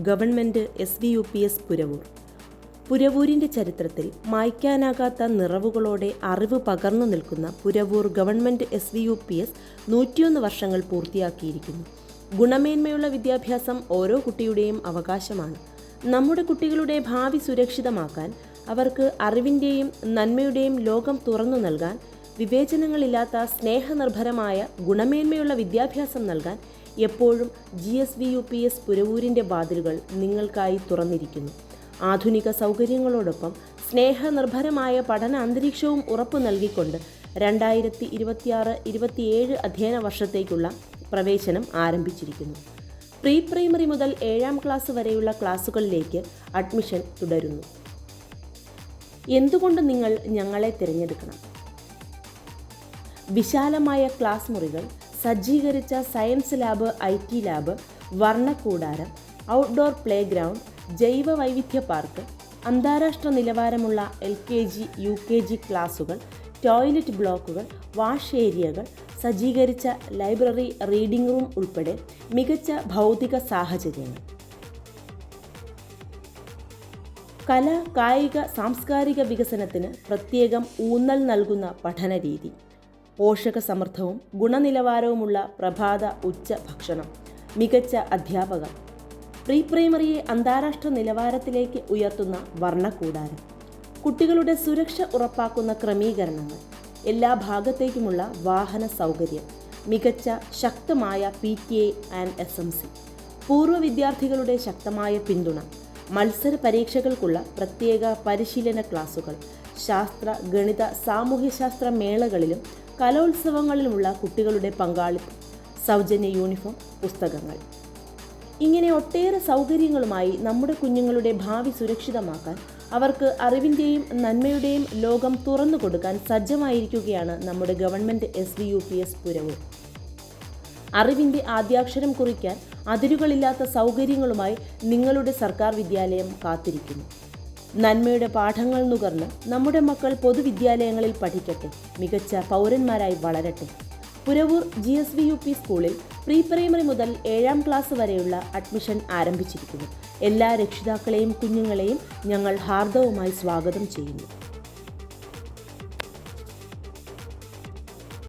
Government SVUPS Puravoor. പുരവൂരിൻ്റെ ചരിത്രത്തിൽ മായ്ക്കാനാകാത്ത നിറവുകളോടെ അറിവ് പകർന്നു നിൽക്കുന്ന പുരവൂർ ഗവൺമെൻറ് SVUPS 101 വർഷങ്ങൾ പൂർത്തിയാക്കിയിരിക്കുന്നു. ഗുണമേന്മയുള്ള വിദ്യാഭ്യാസം ഓരോ കുട്ടിയുടെയും അവകാശമാണ്. നമ്മുടെ കുട്ടികളുടെ ഭാവി സുരക്ഷിതമാക്കാൻ, അവർക്ക് അറിവിൻ്റെയും നന്മയുടെയും ലോകം തുറന്നു നൽകാൻ, വിവേചനങ്ങളില്ലാത്ത സ്നേഹനിർഭരമായ ഗുണമേന്മയുള്ള വിദ്യാഭ്യാസം നൽകാൻ എപ്പോഴും GSVUPS പുരവൂരിൻ്റെ വാതിലുകൾ നിങ്ങൾക്കായി തുറന്നിരിക്കുന്നു. ആധുനിക സൗകര്യങ്ങളോടൊപ്പം സ്നേഹനിർഭരമായ പഠന അന്തരീക്ഷവും ഉറപ്പു നൽകിക്കൊണ്ട് 2026-27 അധ്യയന വർഷത്തേക്കുള്ള പ്രവേശനം ആരംഭിച്ചിരിക്കുന്നു. പ്രീ പ്രൈമറി മുതൽ 7ാം ക്ലാസ് വരെയുള്ള ക്ലാസുകളിലേക്ക് അഡ്മിഷൻ തുടരുന്നു. എന്തുകൊണ്ട് നിങ്ങൾ ഞങ്ങളെ തിരഞ്ഞെടുക്കണം? വിശാലമായ ക്ലാസ് മുറികൾ, സജ്ജീകരിച്ച സയൻസ് ലാബ്, IT ലാബ്, വർണ്ണക്കൂടാരം, ഔട്ട്ഡോർ പ്ലേ ഗ്രൗണ്ട്, ജൈവ വൈവിധ്യ പാർക്ക്, അന്താരാഷ്ട്ര നിലവാരമുള്ള LKG UKG ക്ലാസുകൾ, ടോയ്ലറ്റ് ബ്ലോക്കുകൾ, വാഷ് ഏരിയകൾ, സജ്ജീകരിച്ച ലൈബ്രറി, റീഡിംഗ് റൂം ഉൾപ്പെടെ മികച്ച ഭൗതിക സാഹചര്യങ്ങൾ. കല, കായിക, സാംസ്കാരിക വികസനത്തിന് പ്രത്യേകം ഊന്നൽ നൽകുന്ന പഠനരീതി. പോഷകസമൃദ്ധവും ഗുണനിലവാരവുമുള്ള പ്രഭാത ഉച്ച ഭക്ഷണം, മികച്ച അധ്യാപകർ, പ്രീ പ്രൈമറിയെ അന്താരാഷ്ട്ര നിലവാരത്തിലേക്ക് ഉയർത്തുന്ന വർണ്ണക്കൂടാരം, കുട്ടികളുടെ സുരക്ഷ ഉറപ്പാക്കുന്ന ക്രമീകരണങ്ങൾ, എല്ലാ ഭാഗത്തേക്കുമുള്ള വാഹന സൗകര്യം, മികച്ച ശക്തമായ PTA ആൻഡ് SMC, പൂർവ്വ വിദ്യാർത്ഥികളുടെ ശക്തമായ പിന്തുണ, മത്സര പരീക്ഷകൾക്കുള്ള പ്രത്യേക പരിശീലന ക്ലാസുകൾ, ശാസ്ത്ര, ഗണിത, സാമൂഹ്യശാസ്ത്ര മേളകളിലും കലോത്സവങ്ങളിലുമുള്ള കുട്ടികളുടെ പങ്കാളിത്തം, സൗജന്യ യൂണിഫോം, പുസ്തകങ്ങൾ. ഇങ്ങനെ ഒട്ടേറെ സൗകര്യങ്ങളുമായി നമ്മുടെ കുഞ്ഞുങ്ങളുടെ ഭാവി സുരക്ഷിതമാക്കാൻ, അവർക്ക് അറിവിൻ്റെയും നന്മയുടെയും ലോകം തുറന്നു കൊടുക്കാൻ സജ്ജമായിരിക്കുകയാണ് നമ്മുടെ ഗവൺമെൻറ് SVUPS പുരവൂർ. അറിവിൻ്റെ ആദ്യാക്ഷരം കുറിക്കാൻ അതിരുകളില്ലാത്ത സൗകര്യങ്ങളുമായി നിങ്ങളുടെ സർക്കാർ വിദ്യാലയം കാത്തിരിക്കുന്നു. നന്മയുടെ പാഠങ്ങൾ നുകർന്ന് നമ്മുടെ മക്കൾ പൊതുവിദ്യാലയങ്ങളിൽ പഠിക്കട്ടെ, മികച്ച പൗരന്മാരായി വളരട്ടെ. പുരവൂർ GSVUP സ്കൂളിൽ പ്രീ പ്രൈമറി മുതൽ 7ാം ക്ലാസ് വരെയുള്ള അഡ്മിഷൻ ആരംഭിച്ചിരിക്കുന്നു. എല്ലാ രക്ഷിതാക്കളെയും കുഞ്ഞുങ്ങളെയും ഞങ്ങൾ ഹാർദവമായി സ്വാഗതം ചെയ്യുന്നു.